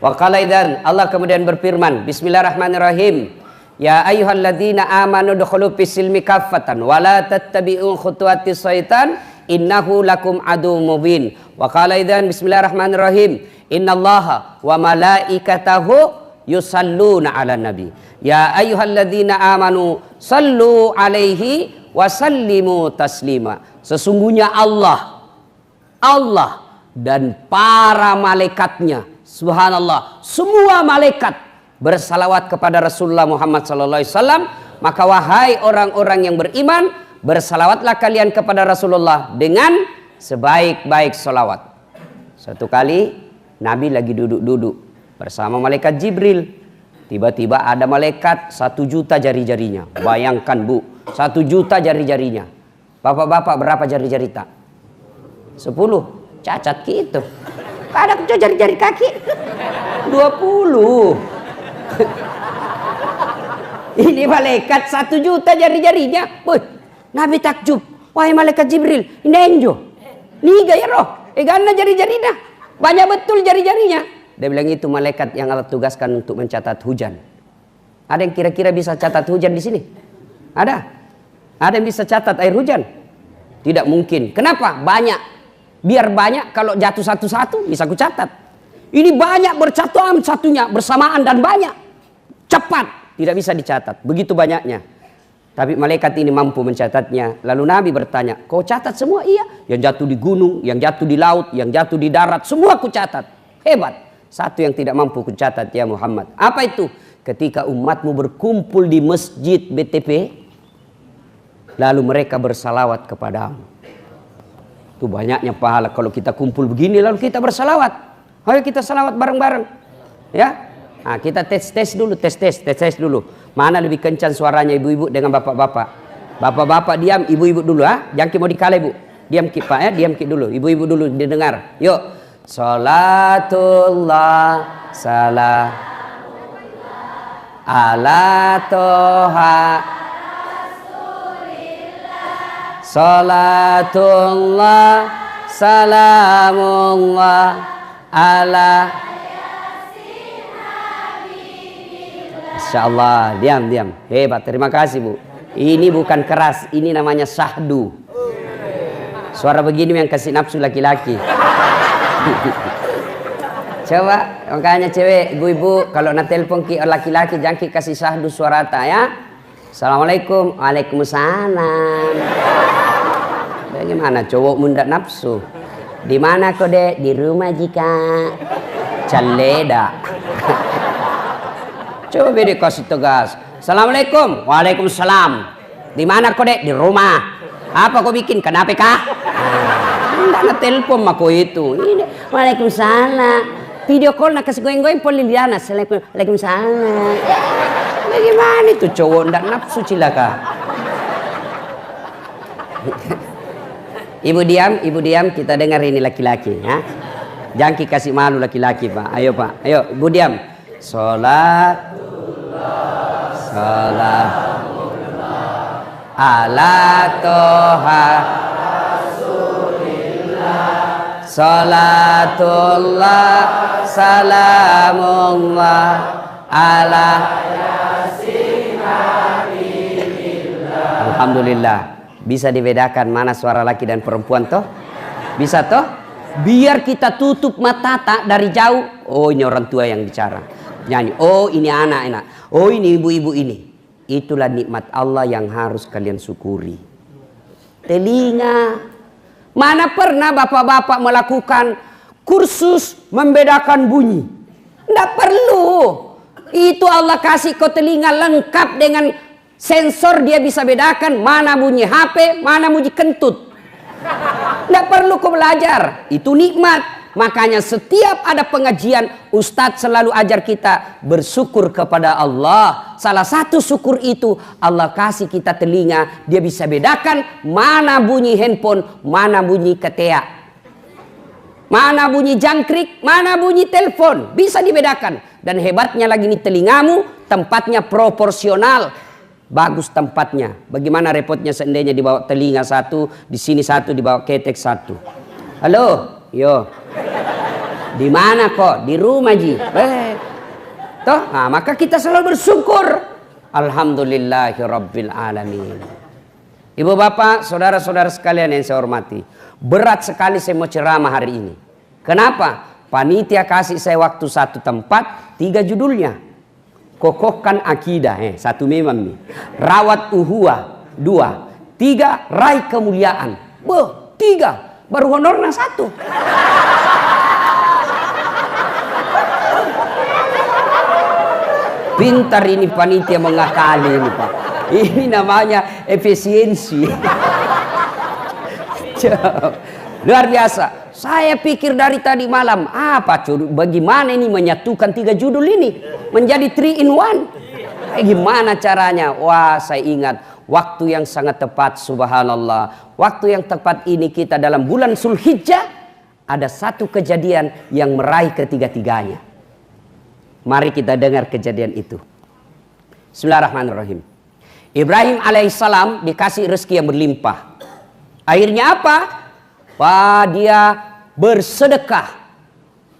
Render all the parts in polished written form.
Wa qala idzan, Allah kemudian berfirman, bismillahirrahmanirrahim. Ya ayyuhalladzina amanu dukhulu fis-silmi kaffatan wa la tattabi'u khutuwatis syaitan innahu lakum aduwwum mubin. Wa qala idzan, bismillahirrahmanirrahim. Innallaha wa malaikatahu yusalluna 'alan nabi. Ya ayyuhalladzina amanu sallu 'alaihi wa sallimu taslima. Sesungguhnya Allah dan para malaikatnya, subhanallah, semua malaikat bersalawat kepada Rasulullah Muhammad sallallahu alaihi wasallam. Maka wahai orang-orang yang beriman, bersalawatlah kalian kepada Rasulullah dengan sebaik-baik salawat. Satu kali Nabi lagi duduk-duduk bersama malaikat Jibril. Tiba-tiba ada malaikat 1 juta jari-jarinya. Bayangkan Bu, 1 juta jari-jarinya. Bapak-bapak berapa jari-jari tak? 10. Cacat gitu. Ada jari-jari kaki 20. Ini malaikat 1 juta jari-jarinya. Boy, Nabi takjub. Wahai malaikat Jibril, ini enjo. Niga ya roh. Gana jari-jarinya. Banyak betul jari-jarinya. Dia bilang itu malaikat yang Allah tugaskan untuk mencatat hujan. Ada yang kira-kira bisa catat hujan di sini? Ada? Ada yang bisa catat air hujan? Tidak mungkin. Kenapa? Banyak. Biar banyak, kalau jatuh satu-satu bisa ku catat. Ini banyak bercatuan satunya bersamaan dan banyak. Cepat, tidak bisa dicatat. Begitu banyaknya. Tapi malaikat ini mampu mencatatnya. Lalu Nabi bertanya, kau catat semua? Iya. Yang jatuh di gunung, yang jatuh di laut, yang jatuh di darat, semua ku catat. Hebat. Satu yang tidak mampu ku catat ya Muhammad. Apa itu? Ketika umatmu berkumpul di masjid BTP, lalu mereka bersalawat kepadamu. Itu banyaknya pahala kalau kita kumpul begini lalu kita bersalawat. Ayo kita salawat bareng-bareng. Ya. Nah, kita tes dulu. Mana lebih kencang suaranya ibu-ibu dengan bapak-bapak? Bapak-bapak diam, ibu-ibu dulu ah. Jangan mau dikale Bu. Diam Ki Pak ya, diam Ki dulu. Ibu-ibu dulu didengar. Yuk. Salatullah salam ala toha salatullah salamullah ala. Insyaallah, diam. Hebat, terima kasih Bu. Ini bukan keras, ini namanya syahdu. Suara begini yang kasih nafsu laki-laki. Coba, makanya cewek, ibu-ibu, kalau nak telepon ki laki-laki jangan ki kasih syahdu suara ta ya. Assalamualaikum, waalaikumsalam. Bagaimana cowok mundak nafsu? Di mana kau dek? Di rumah jika caleda. Coba beda kasih tegas. Assalamualaikum, waalaikumsalam. Di mana kau dek? Di rumah. Apa kau bikin? Kenapa kah? Enggak telepon mako itu. Ini waalaikumsalam. Video call nak kasih goyang-goyang pun Liliana. Waalaikumsalam. Bagaimana itu cowok ndak nafsu cilaka? Ibu diam, kita dengar ini laki-laki ya. Jangan kasih malu laki-laki Pak. Ayo Pak, ayo ibu diam. Salam ala toha salatullah salamullah ala. Alhamdulillah bisa dibedakan mana suara laki dan perempuan toh? Bisa toh? Biar kita tutup mata tak dari jauh. Oh ini orang tua yang bicara. Nyanyi. Oh ini anak-anak. Oh ini ibu-ibu ini. Itulah nikmat Allah yang harus kalian syukuri. Telinga. Mana pernah bapak-bapak melakukan kursus membedakan bunyi? Tidak perlu. Itu Allah kasih kau telinga lengkap dengan sensor, dia bisa bedakan mana bunyi HP, mana bunyi kentut. Tidak perlu kau belajar. Itu nikmat. Makanya setiap ada pengajian, Ustadz selalu ajar kita bersyukur kepada Allah. Salah satu syukur itu Allah kasih kita telinga, dia bisa bedakan mana bunyi handphone, mana bunyi ketea, mana bunyi jangkrik, mana bunyi telepon, bisa dibedakan. Dan hebatnya lagi nih telingamu tempatnya proporsional, bagus tempatnya. Bagaimana repotnya seandainya dibawa telinga satu, di sini satu, dibawa ketek satu. Halo, yo. Di mana kok? Di rumah ji. Toh, nah, maka kita selalu bersyukur. Alhamdulillahirabbil alamin. Ibu bapak, saudara-saudara sekalian yang saya hormati, berat sekali saya mau ceramah hari ini. Kenapa? Panitia kasih saya waktu satu tempat, 3 judulnya. Kokohkan akidah, 1 memang nih. Rawat uhuah, 2. 3. Raih kemuliaan. 3. Baru honornya 1. Pintar ini panitia mengakali ini Pak. Ini namanya efisiensi. Luar biasa. Saya pikir dari tadi malam, bagaimana ini menyatukan 3 judul ini menjadi 3 in 1. Gimana caranya? Wah, saya ingat waktu yang sangat tepat, subhanallah. Waktu yang tepat ini kita dalam bulan Zulhijjah, ada satu kejadian yang meraih ketiga-tiganya. Mari kita dengar kejadian itu. Bismillahirrahmanirrahim. Ibrahim alaihissalam dikasih rezeki yang berlimpah. Akhirnya apa? Dia bersedekah,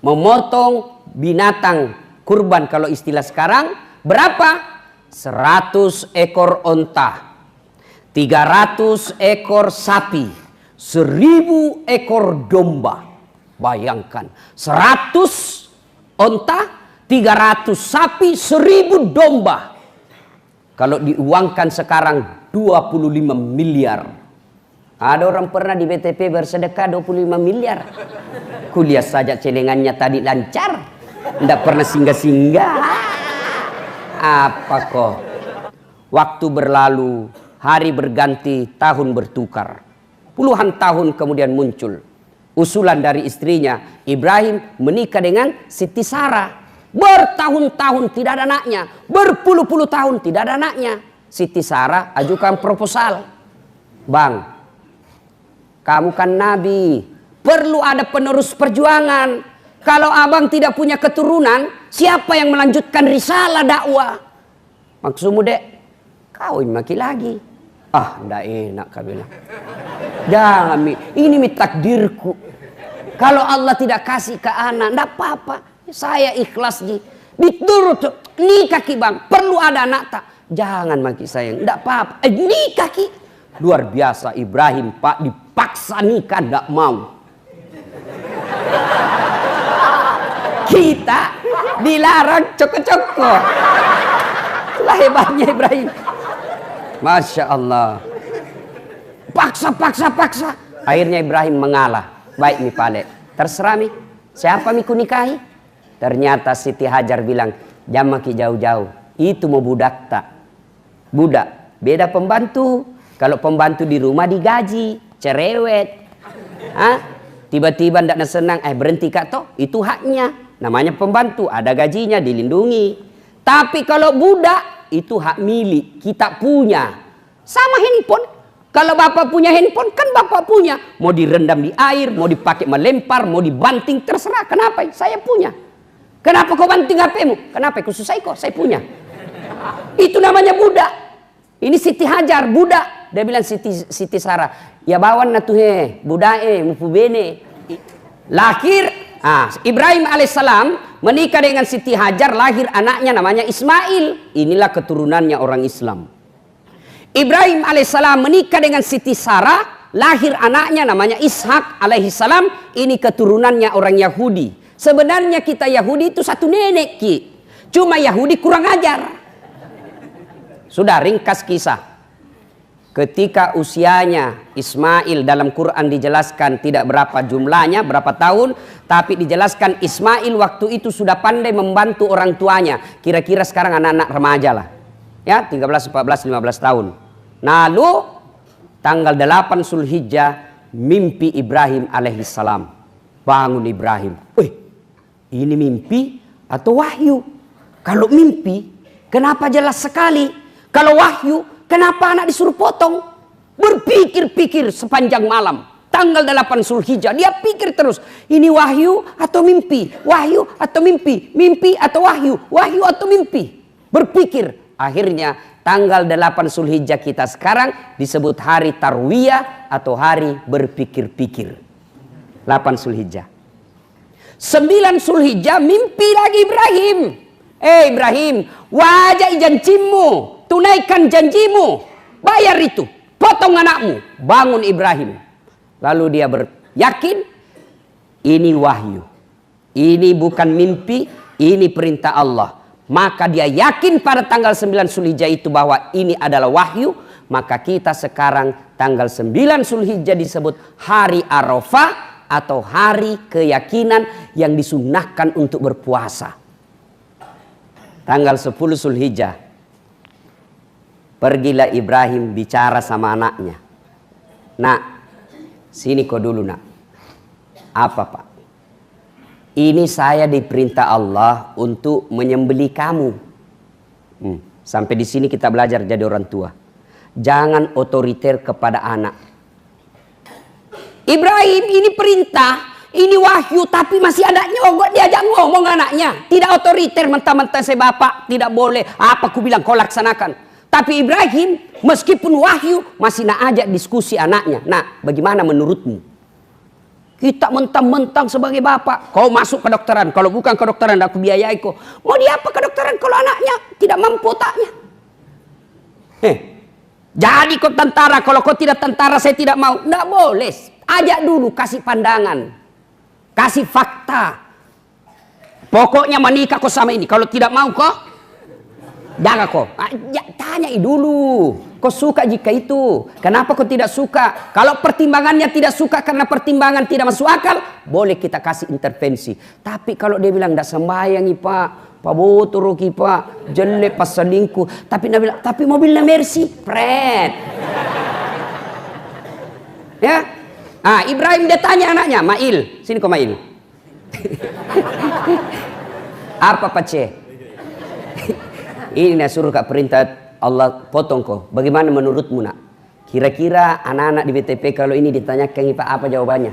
memotong binatang kurban kalau istilah sekarang. Berapa? 100 ekor onta, 300 ekor sapi, 1000 ekor domba. Bayangkan, 100 onta, 300 sapi, 1000 domba. Kalau diuangkan sekarang 25 miliar. Ada orang pernah di BTP bersedekah 25 miliar. Kuliah saja celengannya tadi lancar. Tidak pernah singgah-singgah. Apa kok? Waktu berlalu, hari berganti, tahun bertukar. Puluhan tahun kemudian muncul usulan dari istrinya. Ibrahim menikah dengan Siti Sarah. Bertahun-tahun tidak ada anaknya, berpuluh-puluh tahun tidak ada anaknya. Siti Sarah ajukan proposal. Bang, kamu kan nabi, perlu ada penerus perjuangan. Kalau abang tidak punya keturunan, siapa yang melanjutkan risalah dakwah? Maksudmu dek, kawin maki lagi. Ndak enak kau bilang. Jangan, ini takdirku. Kalau Allah tidak kasih ke anak, ndak apa-apa. Saya ikhlas ji. Diturut nikah ki bang. Perlu ada anak tak? Jangan maki sayang. Tidak apa-apa. Nikah ki. Luar biasa Ibrahim Pak. Dipaksa nikah tidak mau. Kita dilarang coko-coko. Itulah hebatnya Ibrahim. Masya Allah. Paksa. Akhirnya Ibrahim mengalah. Baik nih Pale. Terserah nih. Siapa miku nikahi? Ternyata Siti Hajar bilang, jangan maki jauh-jauh. Itu mau budak tak? Budak. Beda pembantu. Kalau pembantu di rumah digaji. Cerewet. Tiba-tiba tidak senang. Berhenti kak toh. Itu haknya. Namanya pembantu. Ada gajinya, dilindungi. Tapi kalau budak, itu hak milik. Kita punya. Sama handphone. Kalau bapak punya handphone, kan bapak punya. Mau direndam di air, mau dipakai melempar, mau dibanting, terserah. Kenapa? Saya punya. Kenapa kau banting HP-mu? Kenapa? Khusus kok, saya punya. Itu namanya budak. Ini Siti Hajar, budak. Dia bilang Siti Sarah, ya bawan na tuh budak mupu bene. Lahir, Ibrahim alaihissalam menikah dengan Siti Hajar, lahir anaknya namanya Ismail. Inilah keturunannya orang Islam. Ibrahim alaihissalam menikah dengan Siti Sarah, lahir anaknya namanya Ishak alaihissalam. Ini keturunannya orang Yahudi. Sebenarnya kita Yahudi itu satu nenek ki. Cuma Yahudi kurang ajar. Sudah ringkas kisah. Ketika usianya Ismail dalam Quran dijelaskan tidak berapa jumlahnya, berapa tahun. Tapi dijelaskan Ismail waktu itu sudah pandai membantu orang tuanya. Kira-kira sekarang anak-anak remaja lah. Ya 13, 14, 15 tahun. Lalu tanggal 8 Zulhijjah mimpi Ibrahim alaihissalam. Bangun Ibrahim. Ini mimpi atau wahyu? Kalau mimpi, kenapa jelas sekali? Kalau wahyu, kenapa anak disuruh potong? Berpikir-pikir sepanjang malam. Tanggal 8 Zulhijjah, dia pikir terus. Ini wahyu atau mimpi? Wahyu atau mimpi? Mimpi atau wahyu? Wahyu atau mimpi? Berpikir. Akhirnya tanggal 8 Zulhijjah kita sekarang disebut hari Tarwiyah atau hari berpikir-pikir. 8 Zulhijjah. 9 Zulhijjah mimpi lagi Ibrahim. Ibrahim, wajah janjimu, tunaikan janjimu, bayar itu, potong anakmu. Bangun Ibrahim. Lalu dia yakin ini wahyu. Ini bukan mimpi, ini perintah Allah. Maka dia yakin pada tanggal 9 Zulhijjah itu bahwa ini adalah wahyu. Maka kita sekarang tanggal 9 Zulhijjah disebut hari Arafah atau hari keyakinan yang disunnahkan untuk berpuasa. Tanggal 10 Zulhijjah pergilah Ibrahim bicara sama anaknya. Nak, sini kau dulu nak. Apa pak? Ini saya diperintah Allah untuk menyembelih kamu. Sampai di sini kita belajar jadi orang tua. Jangan otoriter kepada anak. Ibrahim, ini perintah, ini wahyu, tapi masih ada nyogok, diajak ngomong anaknya. Tidak otoriter, mentah-mentah saya bapak, tidak boleh. Apa aku bilang kau laksanakan. Tapi Ibrahim, meskipun wahyu, masih nak ajak diskusi anaknya. Nah, bagaimana menurutmu? Kita mentang-mentang sebagai bapak, kau masuk kedokteran. Kalau bukan kedokteran, aku biayai kau. Mau dia apa kedokteran kalau anaknya tidak mampu otaknya? Jadi kau tentara, kalau kau tidak tentara saya tidak mau. Tidak boleh. Ajak dulu, kasih pandangan. Kasih fakta. Pokoknya menikah kau sama ini. Kalau tidak mau kau, jangan kau. Tanyai dulu. Kau suka jika itu. Kenapa kau tidak suka? Kalau pertimbangannya tidak suka karena pertimbangan tidak masuk akal, boleh kita kasih intervensi. Tapi kalau dia bilang tidak sembahyang pak, Pak Botor pak, jelek pas selingkuh. Tapi dia bilang, tapi mobilnya Mercy, pret. Ya, Ibrahim dia tanya anaknya, Mail, sini kau Mail. Apa Pak C? Ini nak suruh kak perintah Allah potong kau. Bagaimana menurutmu nak? Kira-kira anak-anak di BTP kalau ini ditanyakan Pak apa jawabannya?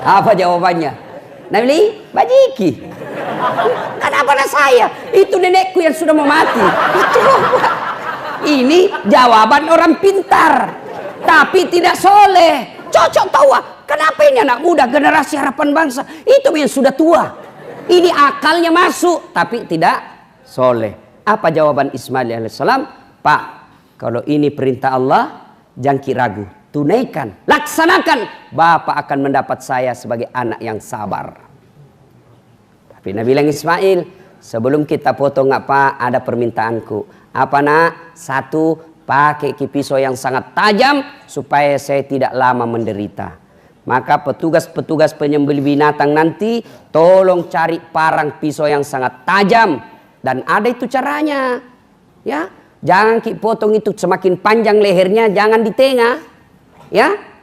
Apa jawabannya? Nabi bajiki. Kenapa saya? Itu nenekku yang sudah mau mati. Coba. Ini jawaban orang pintar, tapi tidak soleh. Cocok tahu? Kenapa ini anak muda generasi harapan bangsa? Itu yang sudah tua. Ini akalnya masuk, tapi tidak soleh. Apa jawaban Ismail alaihissalam? Pak, kalau ini perintah Allah, jangan ragu, tunaikan, laksanakan. Bapak akan mendapat saya sebagai anak yang sabar. Tapi Nabi bilang Ismail, sebelum kita potong apa, ada permintaanku. Apa nak? Satu, pakai pisau yang sangat tajam supaya saya tidak lama menderita. Maka petugas-petugas penyembelih binatang nanti tolong cari parang pisau yang sangat tajam. Dan ada itu caranya, ya. Jangan potong itu semakin panjang lehernya, jangan di tengah, ya.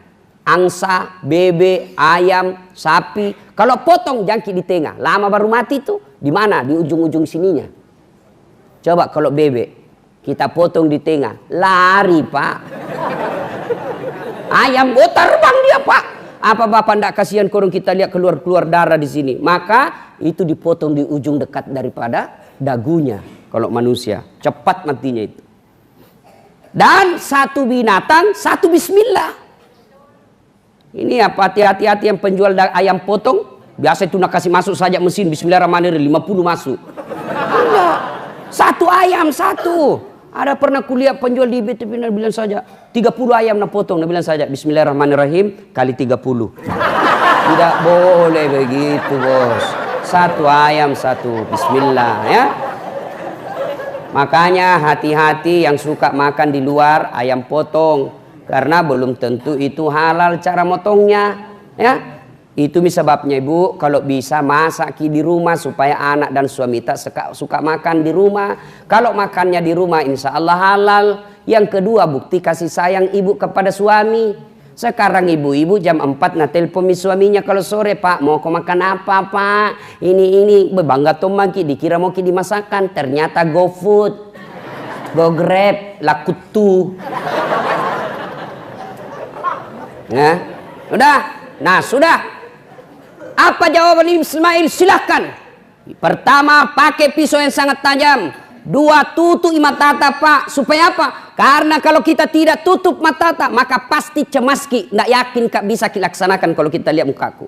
Angsa, bebek, ayam, sapi, kalau potong jangan di tengah. Lama baru mati itu di mana? Di ujung-ujung sininya. Coba kalau bebek kita potong di tengah, lari pak. Ayam terbang dia pak. Apa bapak ndak kasihan korong kita lihat keluar darah di sini? Maka itu dipotong di ujung dekat daripada dagunya. Kalau manusia cepat matinya itu. Dan satu binatang, satu bismillah. Ini apa hati-hati yang penjual ayam potong. Biasa itu nak kasih masuk saja mesin bismillahirrahmanirrahim 50 masuk. Enggak. Satu ayam satu. Ada pernah kuliah penjual di BTP bilang saja 30 ayam nak potong, bilang saja bismillahirrahmanirrahim kali 30. Tidak boleh begitu bos. Satu ayam satu bismillah ya. Makanya hati-hati yang suka makan di luar ayam potong, karena belum tentu itu halal cara motongnya ya. Itu sebabnya ibu kalau bisa masak di rumah supaya anak dan suami tak suka makan di rumah. Kalau makannya di rumah insya Allah halal. Yang kedua bukti kasih sayang ibu kepada suami. Sekarang ibu-ibu jam 4 nah telepon suaminya kalau sore, Pak mau kau makan apa Pak? Ini bangga tomaki dikira mau dimasakan, ternyata GoFood, GoGrab, Lakutu. Nah, udah. Nah, sudah. Apa jawaban Ismail? Silahkan. Pertama, pakai pisau yang sangat tajam. Dua, tutup mata Pak. Supaya apa? Karena kalau kita tidak tutup mata, maka pasti cemas ki. Nggak yakin Kak bisa dilaksanakan kalau kita lihat mukaku.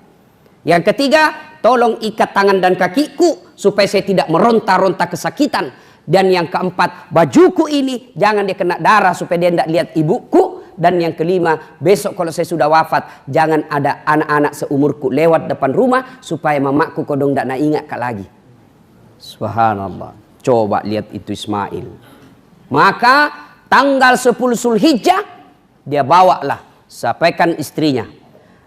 Yang ketiga, tolong ikat tangan dan kakiku supaya saya tidak meronta-ronta kesakitan. Dan yang keempat, bajuku ini jangan dia kena darah supaya dia tidak lihat ibuku. Dan yang kelima, besok kalau saya sudah wafat, jangan ada anak-anak seumurku lewat depan rumah supaya mamaku kodong tidak nak ingat kak lagi. Subhanallah. Coba lihat itu Ismail. Maka tanggal 10 Zulhijjah dia bawalah, sampaikan istrinya,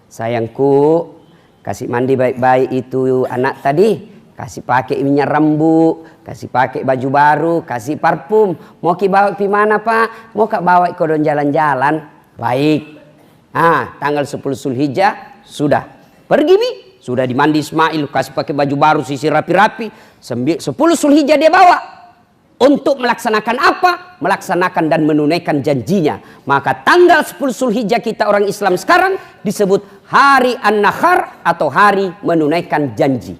sayangku, kasih mandi baik-baik itu anak tadi, kasih pakai minyak rambut, kasih pakai baju baru, kasih parfum. Mau ki bawa pi mana pak? Mau kak bawa kodon jalan-jalan? Baik. Tanggal 10 Zulhijjah sudah pergi mi, sudah dimandi Ismail, kasih pakai baju baru, sisir rapi-rapi. 10 Zulhijjah dia bawa untuk melaksanakan apa? Melaksanakan dan menunaikan janjinya. Maka tanggal 10 Zulhijjah kita orang Islam sekarang disebut hari An-Nahr atau hari menunaikan janji.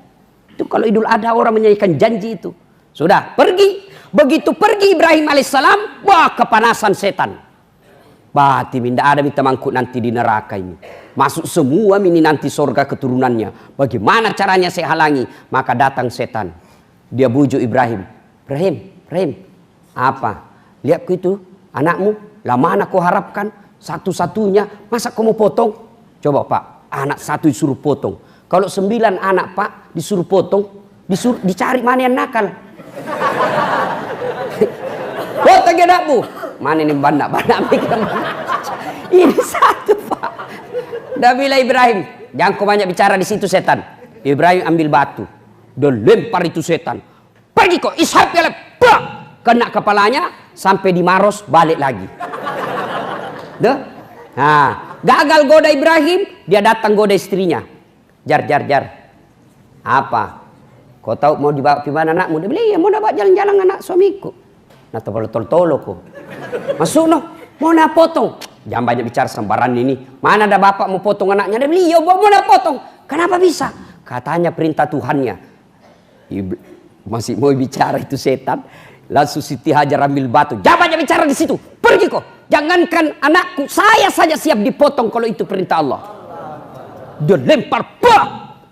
Itu kalau Idul Adha orang menunaikan janji itu. Sudah pergi. Begitu pergi Ibrahim alaihissalam, wah kepanasan setan. Bati minda ada minta mangkuk nanti di neraka ini. Masuk semua ini nanti surga keturunannya. Bagaimana caranya saya halangi? Maka datang setan. Dia bujuk Ibrahim. Ibrahim, apa? Lihat itu anakmu, lah mana kau harapkan? Satu-satunya, masa kau mau potong? Coba pak, anak satu disuruh potong. Kalau 9 anak pak disuruh potong, dicari mana yang nakal. Potong anakmu. Mana ini bandak-bandak mikir. Ini satu pak. Dah bilang Ibrahim, jangan kau banyak bicara di situ setan. Ibrahim ambil batu, dan lempar itu setan. Pergi kok, ishak ya, kena kepalanya sampai di Maros balik lagi. Gagal goda Ibrahim, dia datang goda istrinya. Jar. Apa? Kau tahu mau dibawa ke mana anakmu? Dia bilang, iya mau bawa jalan-jalan anak suamiku. Nah tolo kok. Masuk no, mau nak potong. Jangan banyak bicara sembaran ini. Mana ada bapak mau potong anaknya? Dia bilang, iya mau nak potong. Kenapa bisa? Katanya perintah Tuhannya. Masih mau bicara itu setan. Langsung Siti Hajar ambil batu. Jangan banyak bicara di situ. Pergi kok. Jangankan anakku, saya saja siap dipotong kalau itu perintah Allah. Dia lempar,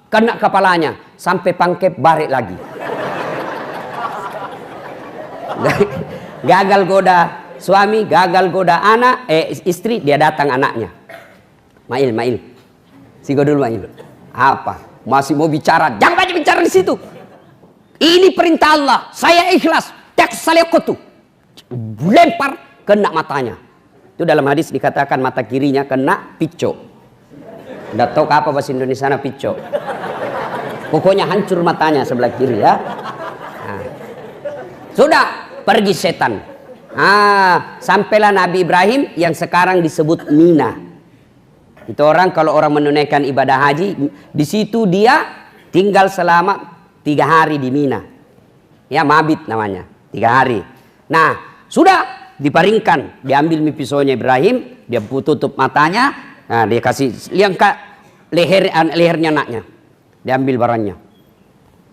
kena kepalanya sampai pangkep balik lagi. Gagal goda suami, gagal goda anak, istri, dia datang anaknya. Mail. Sigo dulu Mail. Apa? Masih mau bicara? Jangan banyak bicara di situ. Ini perintah Allah, saya ikhlas. Tak salekutu. Lempar, kena matanya. Itu dalam hadis dikatakan mata kirinya kena pico. Nggak tahu apa bahasa Indonesia pico. Pokoknya hancur matanya sebelah kiri ya. Sudah pergi setan. Sampailah Nabi Ibrahim yang sekarang disebut Mina. Itu orang kalau orang menunaikan ibadah haji, di situ dia tinggal selama 3 hari di Mina. Ya mabit namanya, 3 hari. Nah sudah diparingkan, diambil pisaunya Ibrahim, dia tutup matanya, nah dia kasih yang lehernya anaknya, diambil barangnya.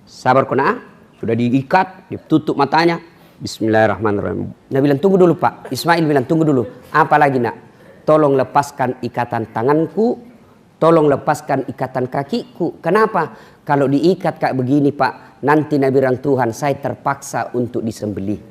Sabar kena, sudah diikat, ditutup matanya. Bismillahirrahmanirrahim. Dia bilang tunggu dulu pak. Ismail bilang tunggu dulu. Apa lagi nak? Tolong lepaskan ikatan tanganku, tolong lepaskan ikatan kakiku. Kenapa? Kalau diikat kayak begini pak, nanti Nabi bilang Tuhan saya terpaksa untuk disembelih.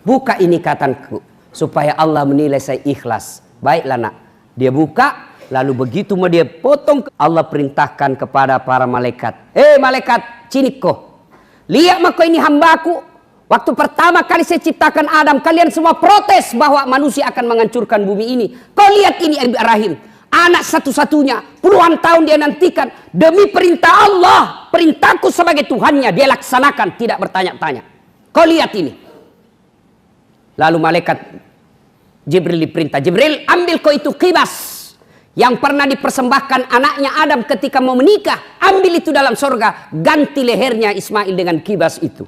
Buka ini ikatanku supaya Allah menilai saya ikhlas. Baiklah nak. Dia buka, lalu begitu mau dia potong, Allah perintahkan kepada para malaikat. Malaikat, ciniko. Lihat maka ini hambaku. Waktu pertama kali saya ciptakan Adam, kalian semua protes bahwa manusia akan menghancurkan bumi ini. Kau lihat ini Ibrahim, anak satu-satunya, puluhan tahun dia nantikan demi perintah Allah, perintahku sebagai Tuhannya dia laksanakan, tidak bertanya-tanya. Kau lihat ini. Lalu malaikat Jibril diperintah, Jibril ambil kau itu kibas yang pernah dipersembahkan anaknya Adam ketika mau menikah, ambil itu dalam surga, ganti lehernya Ismail dengan kibas itu.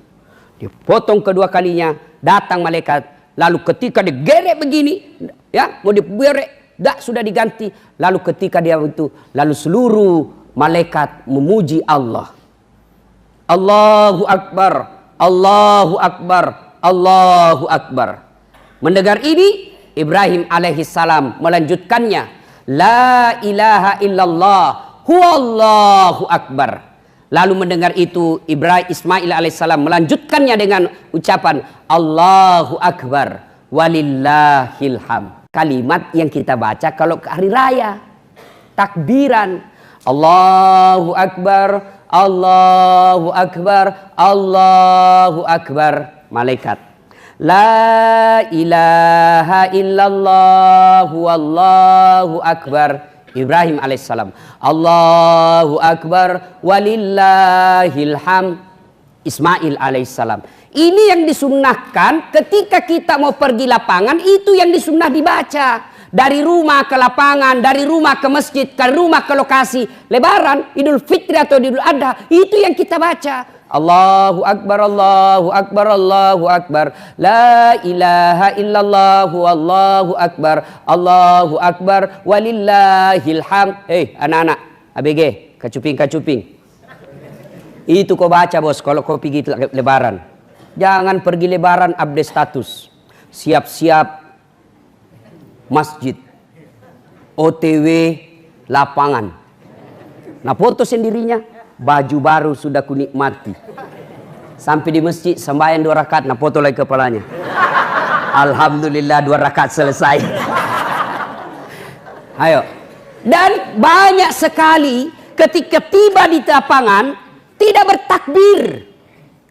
Dia potong kedua kalinya, datang malaikat. Lalu ketika digerek begini, ya mau digerek, sudah diganti. Lalu ketika dia itu, lalu seluruh malaikat memuji Allah. Allahu Akbar, Allahu Akbar, Allahu Akbar. Mendengar ini, Ibrahim alaihissalam melanjutkannya. La ilaha illallah huwallahu akbar. Lalu mendengar itu Ismail alaihissalam melanjutkannya dengan ucapan Allahu akbar walillahil hamd. Kalimat yang kita baca kalau ke hari raya, takbiran, Allahu akbar, Allahu akbar, Allahu akbar. Malaikat, la ilaha illallah wallahu akbar. Ibrahim alaihissalam, Allahu akbar walillahil hamd. Ismail alaihissalam. Ini yang disunnahkan ketika kita mau pergi lapangan, itu yang disunnah dibaca. Dari rumah ke lapangan, dari rumah ke masjid, ke rumah ke lokasi. Lebaran, Idul Fitri atau Idul Adha, itu yang kita baca. Allahu akbar, Allahu akbar, Allahu akbar. La ilaha illallah, Allahu akbar, Allahu akbar, walillahil hamd. Hei anak-anak, ABG, kacuping. Itu kau baca bos kalau kau pergi lebaran. Jangan pergi lebaran update status. Siap-siap masjid, OTW lapangan. Nah foto sendirinya, baju baru sudah kunikmati. Sampai di masjid sembahyang 2 rakaat, nah foto lagi kepalanya. Alhamdulillah 2 rakaat selesai. Ayo. Dan banyak sekali ketika tiba di lapangan tidak bertakbir.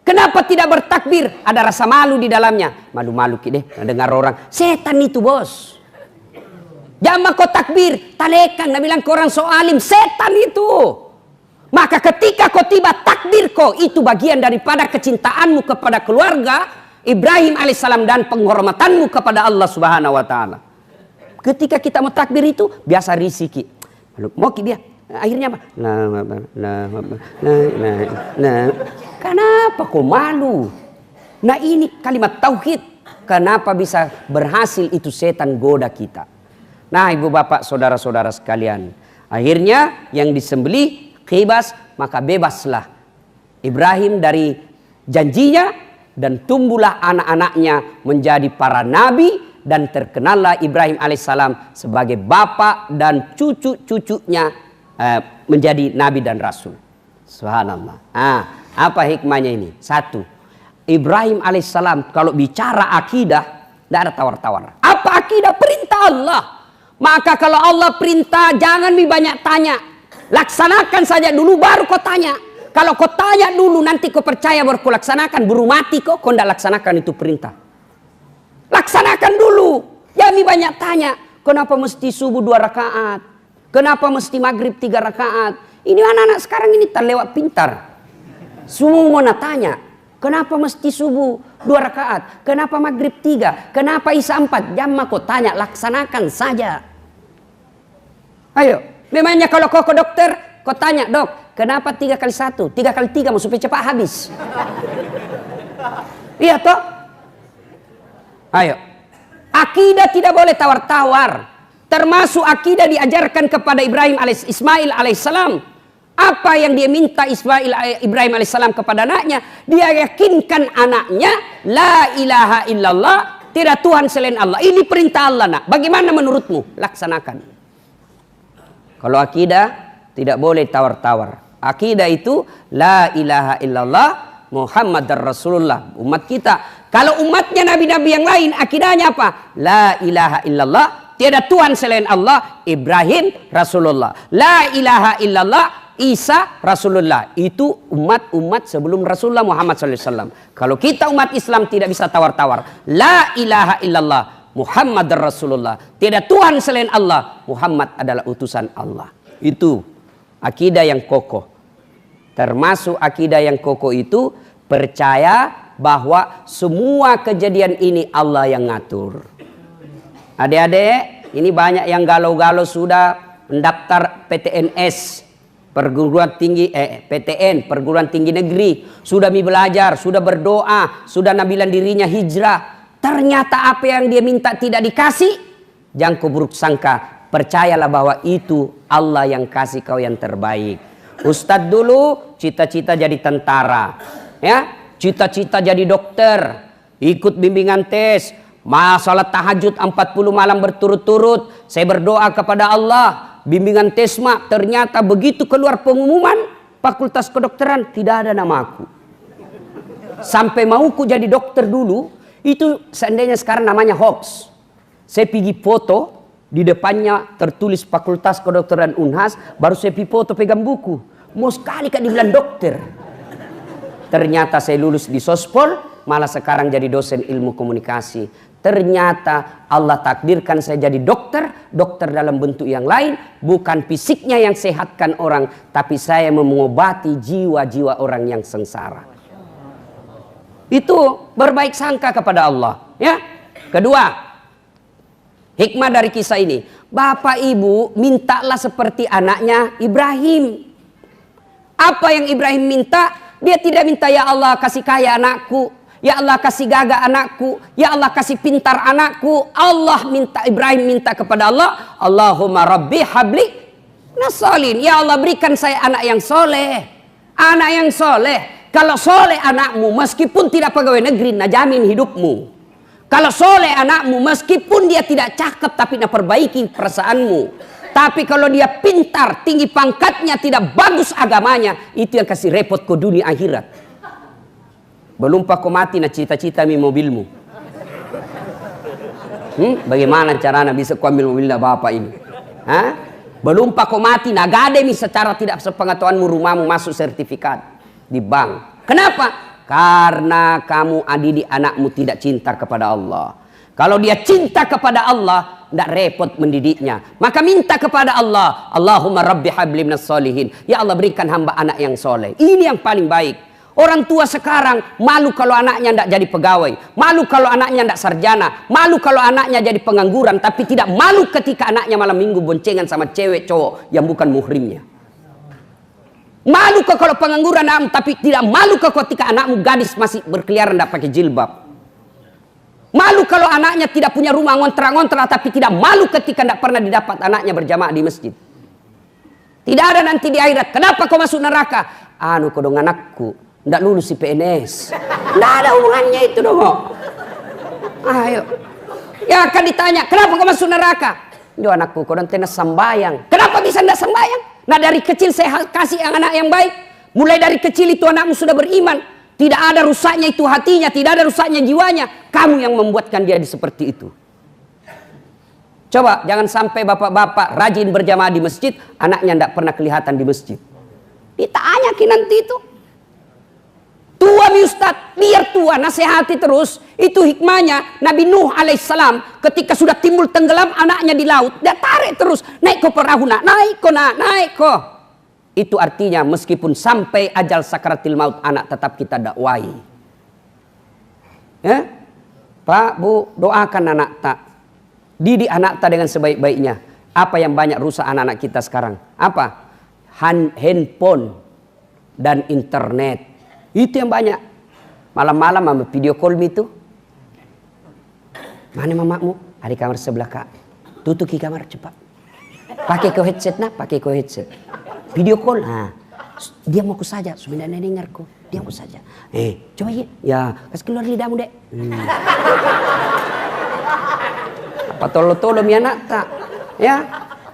Kenapa tidak bertakbir? Ada rasa malu di dalamnya. Malu-malu deh dengar orang. Setan itu bos. Jangan kau takbir, talekan, nak bilang korang soalim, setan itu. Maka ketika kau tiba takbir kau, itu bagian daripada kecintaanmu kepada keluarga Ibrahim alaihissalam dan penghormatanmu kepada Allah subhanahu wa ta'ala. Ketika kita mau takbir itu, biasa risiki. Mau dia, akhirnya apa? Kenapa kau malu? Nah ini kalimat tauhid. Kenapa bisa berhasil itu setan goda kita. Nah ibu bapak saudara-saudara sekalian, akhirnya yang disembelih khibas, maka bebaslah Ibrahim dari janjinya dan tumbuhlah anak-anaknya menjadi para nabi dan terkenallah Ibrahim alaihissalam sebagai bapak dan cucu-cucunya menjadi nabi dan rasul. Subhanallah. Apa hikmahnya ini? 1, Ibrahim alaihissalam kalau bicara akidah tidak ada tawar-tawar. Apa akidah? Perintah Allah. Maka kalau Allah perintah, jangan banyak tanya. Laksanakan saja dulu baru kau tanya. Kalau kau tanya dulu nanti kau percaya baru kau laksanakan. Buru mati kau tidak laksanakan itu perintah. Laksanakan dulu. Jangan banyak tanya. Kenapa mesti subuh 2 rakaat? Kenapa mesti maghrib 3 rakaat? Ini anak-anak sekarang ini terlewat pintar. Semua mau tanya. Kenapa mesti subuh 2 rakaat? Kenapa maghrib 3? Kenapa isya 4? Jangan kau tanya, laksanakan saja. Ayo, memangnya kalau kau ke dokter, kau tanya, dok, kenapa 3 kali 1? 3 kali 3 mau supaya cepat habis. Iya toh? Ayo. Akidah tidak boleh tawar-tawar. Termasuk akidah diajarkan kepada Ismail alaihissalam. Apa yang dia minta Ibrahim alaihissalam kepada anaknya, dia yakinkan anaknya la ilaha illallah, tidak Tuhan selain Allah. Ini perintah Allah nak. Bagaimana menurutmu? Laksanakan. Kalau akidah tidak boleh tawar-tawar. Akidah itu la ilaha illallah Muhammadar Rasulullah. Umat kita. Kalau umatnya nabi-nabi yang lain akidahnya apa? La ilaha illallah, tiada Tuhan selain Allah. Ibrahim Rasulullah. La ilaha illallah Isa Rasulullah. Itu umat-umat sebelum Rasulullah Muhammad SAW. Kalau kita umat Islam tidak bisa tawar-tawar. La ilaha illallah Muhammad Rasulullah. Tidak Tuhan selain Allah. Muhammad adalah utusan Allah. Itu akidah yang kokoh. Termasuk akidah yang kokoh itu percaya bahwa semua kejadian ini Allah yang ngatur. Adik-adik, ini banyak yang galau-galau sudah mendaftar PTNS. Perguruan tinggi PTN, perguruan tinggi negeri, sudah belajar, sudah berdoa, sudah nabilan dirinya hijrah. Ternyata apa yang dia minta tidak dikasih, jangan kau buruk sangka. Percayalah bahwa itu Allah yang kasih kau yang terbaik. Ustadz dulu cita-cita jadi tentara, ya, cita-cita jadi dokter, ikut bimbingan tes, salat tahajud 40 malam berturut-turut. Saya berdoa kepada Allah. bimbingan TESMA, ternyata begitu keluar pengumuman Fakultas Kedokteran tidak ada namaku. Sampai mauku jadi dokter dulu, itu seandainya sekarang namanya hoax. Saya pergi foto, di depannya tertulis Fakultas Kedokteran Unhas, baru saya pergi foto pegang buku. Mau sekali kan dibilang dokter. Ternyata saya lulus di Sospol, malah sekarang jadi dosen ilmu komunikasi. Ternyata Allah takdirkan saya jadi dokter, dokter dalam bentuk yang lain, bukan fisiknya yang sehatkan orang, tapi saya mengobati jiwa-jiwa orang yang sengsara. Itu berbaik sangka kepada Allah, ya. Kedua, hikmah dari kisah ini, Bapak Ibu mintalah seperti anaknya Ibrahim. Apa yang Ibrahim minta? Dia tidak minta, ya Allah kasih kaya anakku, ya Allah kasih gagah anakku, ya Allah kasih pintar anakku. Ibrahim minta kepada Allah, Allahumma rabbi habli nasolin, ya Allah berikan saya anak yang soleh. Anak yang soleh. Kalau soleh anakmu, meskipun tidak pegawai negeri, nah jamin hidupmu. Kalau soleh anakmu, meskipun dia tidak cakep, tapi nah perbaiki perasaanmu. Tapi kalau dia pintar, tinggi pangkatnya, tidak bagus agamanya, itu yang kasih repot ke dunia akhirat. Belum pak kau mati na cita-cita mi mobilmu. Bagaimana caranya bisa kau ambil mobilnya bapak ini? Hah? Belum pak kau mati na gade mi secara tidak sepengetahuanmu rumahmu masuk sertifikat di bank. Kenapa? Karena kamu adidik anakmu tidak cinta kepada Allah. Kalau dia cinta kepada Allah, tidak repot mendidiknya. Maka minta kepada Allah, Allahumma rabbi habli minas solihin. Ya Allah berikan hamba anak yang soleh. Ini yang paling baik. Orang tua sekarang malu kalau anaknya tidak jadi pegawai, malu kalau anaknya tidak sarjana, malu kalau anaknya jadi pengangguran, tapi tidak malu ketika anaknya malam minggu boncengan sama cewek cowok yang bukan muhrimnya. Malu kok kalau pengangguran anakmu, tapi tidak malu kok ketika anakmu gadis masih berkeliaran tidak pakai jilbab. Malu kalau anaknya tidak punya rumah ngontrak-ngontrak, tapi tidak malu ketika tidak pernah didapat anaknya berjamaah di masjid. Tidak ada nanti di akhirat. Kenapa kau masuk neraka? Anu kau dong anakku ndak lulus si PNS. Ndak ada hubungannya itu dong. Ayo. Ya akan ditanya, kenapa kau masuk neraka? Yo anakku kau nanti sembayang. Kenapa bisa ndak sembayang? Nah dari kecil saya kasih anak yang baik. Mulai dari kecil itu anakmu sudah beriman. Tidak ada rusaknya itu hatinya, tidak ada rusaknya jiwanya. Kamu yang membuatkan dia seperti itu. Coba jangan sampai bapak-bapak rajin berjamaah di masjid, anaknya ndak pernah kelihatan di masjid. Ditanya nanti itu. Tua mi Ustaz, biar tua nasihati terus. Itu hikmahnya Nabi Nuh alaihissalam ketika sudah timbul tenggelam anaknya di laut, dia tarik terus, naik ke perahu nak, naik ko. Itu artinya meskipun sampai ajal sakaratil maut anak tetap kita dakwai. Ya? Pak, Bu, doakan anak tak. Didik anak tak dengan sebaik-baiknya. Apa yang banyak rusak anak-anak kita sekarang? Apa? Handphone dan internet. Itu yang banyak. Malam-malam mama video call itu. Mana mamamu? Ada di kamar sebelah kak. Tutup ke kamar cepat. Pakai ke headset nak, pakai ke headset. Video call. Nah, dia mau ku saja. Sebenarnya dengarku. Dia mau saja. Coba ya, kasih keluar lidahmu dek. Apa tolo-tolo mi anak tak? Ya.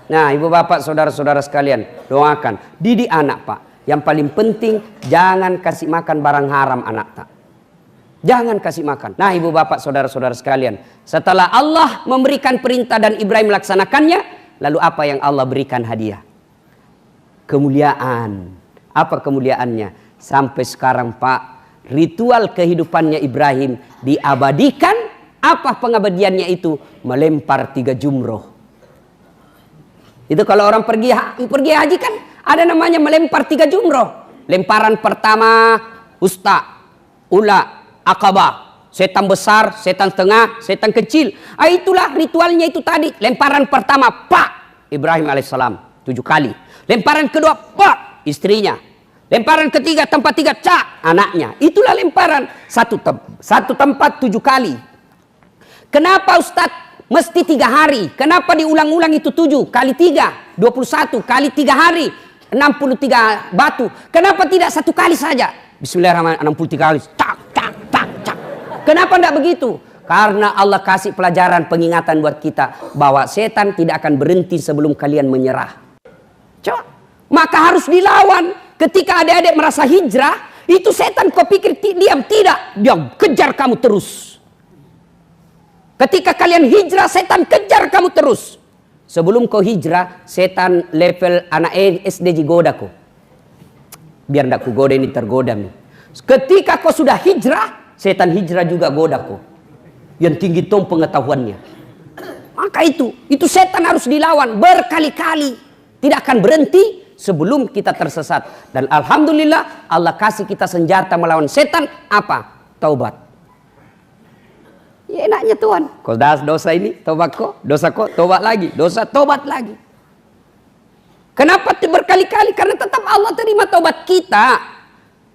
Nah, ibu bapak, saudara-saudara sekalian, doakan. Didik anak pak. Yang paling penting jangan kasih makan barang haram anak tak. Jangan kasih makan. Nah ibu bapak saudara-saudara sekalian. Setelah Allah memberikan perintah dan Ibrahim melaksanakannya. Lalu apa yang Allah berikan hadiah? Kemuliaan. Apa kemuliaannya? Sampai sekarang pak. Ritual kehidupannya Ibrahim diabadikan. Apa pengabadiannya itu? Melempar 3 jumroh. Itu kalau orang pergi haji kan. Ada namanya melempar 3 jumroh. Lemparan pertama usta, ula, akabah. Setan besar, setan tengah, setan kecil. Itulah ritualnya itu tadi. Lemparan pertama, pak, Ibrahim alaihissalam 7 kali. Lemparan kedua, pak, istrinya. Lemparan ketiga, tempat 3, cak, anaknya. Itulah lemparan. Satu tempat 7 kali. Kenapa Ustadz mesti 3 hari? Kenapa diulang-ulang itu 7 kali 3, 21 kali 3 hari? 63 batu. Kenapa tidak 1 kali saja? Bismillahirrahmanirrahim 63 kali. Cak, cak, cak, cak. Kenapa tidak begitu? Karena Allah kasih pelajaran pengingatan buat kita bahwa setan tidak akan berhenti sebelum kalian menyerah. Coba. Maka harus dilawan. Ketika adik-adik merasa hijrah, itu setan kau pikir diam, tidak, dia kejar kamu terus. Ketika kalian hijrah, setan kejar kamu terus. Sebelum kau hijrah, setan level anak SD goda kau. Biar ndak ku goda ini tergoda nih. Ketika kau sudah hijrah, setan hijrah juga goda kau. Yang tinggi tom pengetahuannya. Maka itu setan harus dilawan berkali-kali. Tidak akan berhenti sebelum kita tersesat. Dan alhamdulillah Allah kasih kita senjata melawan setan. Apa? Taubat. Ya enaknya Tuhan. Kau dosa ini, taubat kau. Dosa kau, taubat lagi. Dosa, taubat lagi. Kenapa berkali-kali? Karena tetap Allah terima taubat kita.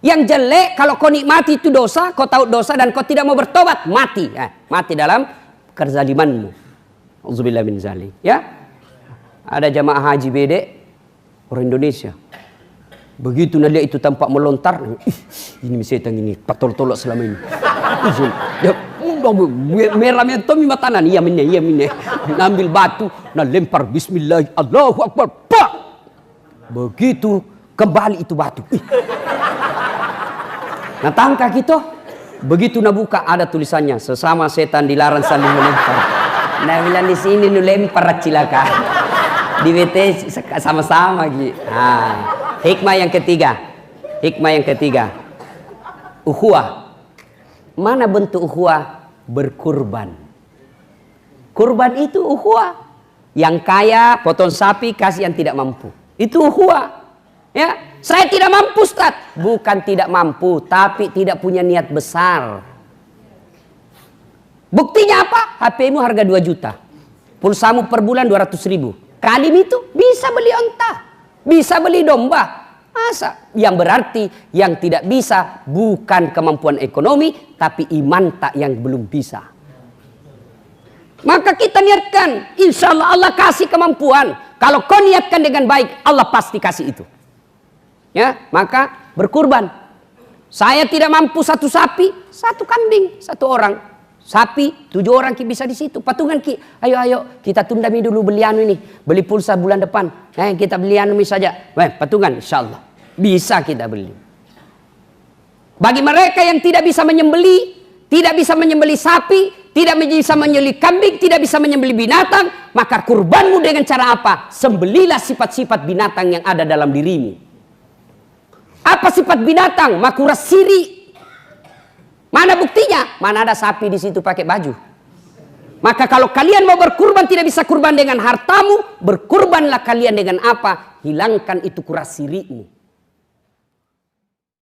Yang jelek kalau kau nikmati itu dosa, kau tahu dosa dan kau tidak mau bertobat, mati. Mati dalam kezalimanmu. Auzubillah min zalik. Ya. Ada jamaah haji bedek orang Indonesia. Begitu nadia itu tampak melontar, ini setan ini patol-tolok selama ini. Ya, merahnya Tommy matanan, iya minne. Ngambil batu, nah lempar bismillah, Allahu Akbar. Pak! Begitu kembali itu batu. Nah tangkah gitu. Begitu nabuka ada tulisannya, sesama setan dilarang saling melempar. Nah bilang di sini nu lempar cilaka. Di WT sama-sama gitu. Hikmah yang ketiga. Ukhuwah. Mana bentuk ukhuwah? Berkurban. Kurban itu ukhuwah. Yang kaya potong sapi kasih yang tidak mampu. Itu ukhuwah. Ya, saya tidak mampu Ustaz. Bukan tidak mampu, tapi tidak punya niat besar. Buktinya apa? HP-mu harga 2 juta. Pulsamu per bulan 200.000. Kalim itu bisa beli onta, bisa beli domba. Masa? Yang berarti yang tidak bisa bukan kemampuan ekonomi, tapi iman tak yang belum bisa. Maka kita niatkan, insya Allah Allah kasih kemampuan. Kalau kau niatkan dengan baik, Allah pasti kasih itu. Ya, maka berkurban. Saya tidak mampu 1 sapi, 1 kambing, 1 orang. Sapi 7 orang ki bisa di situ. Patungan ki. Ayo kita tunda dulu beli anu ini. Beli pulsa bulan depan. Kita beli anu ini saja. Patungan insyaallah. Bisa kita beli. Bagi mereka yang tidak bisa menyembeli, tidak bisa menyembeli sapi, tidak bisa menyembeli kambing, tidak bisa menyembeli binatang, maka kurbanmu dengan cara apa? Sembelilah sifat-sifat binatang yang ada dalam dirimu. Apa sifat binatang? Makuras siri. Mana buktinya? Mana ada sapi di situ pakai baju? Maka kalau kalian mau berkurban tidak bisa kurban dengan hartamu, berkurbanlah kalian dengan apa? Hilangkan itu kuras sirimu.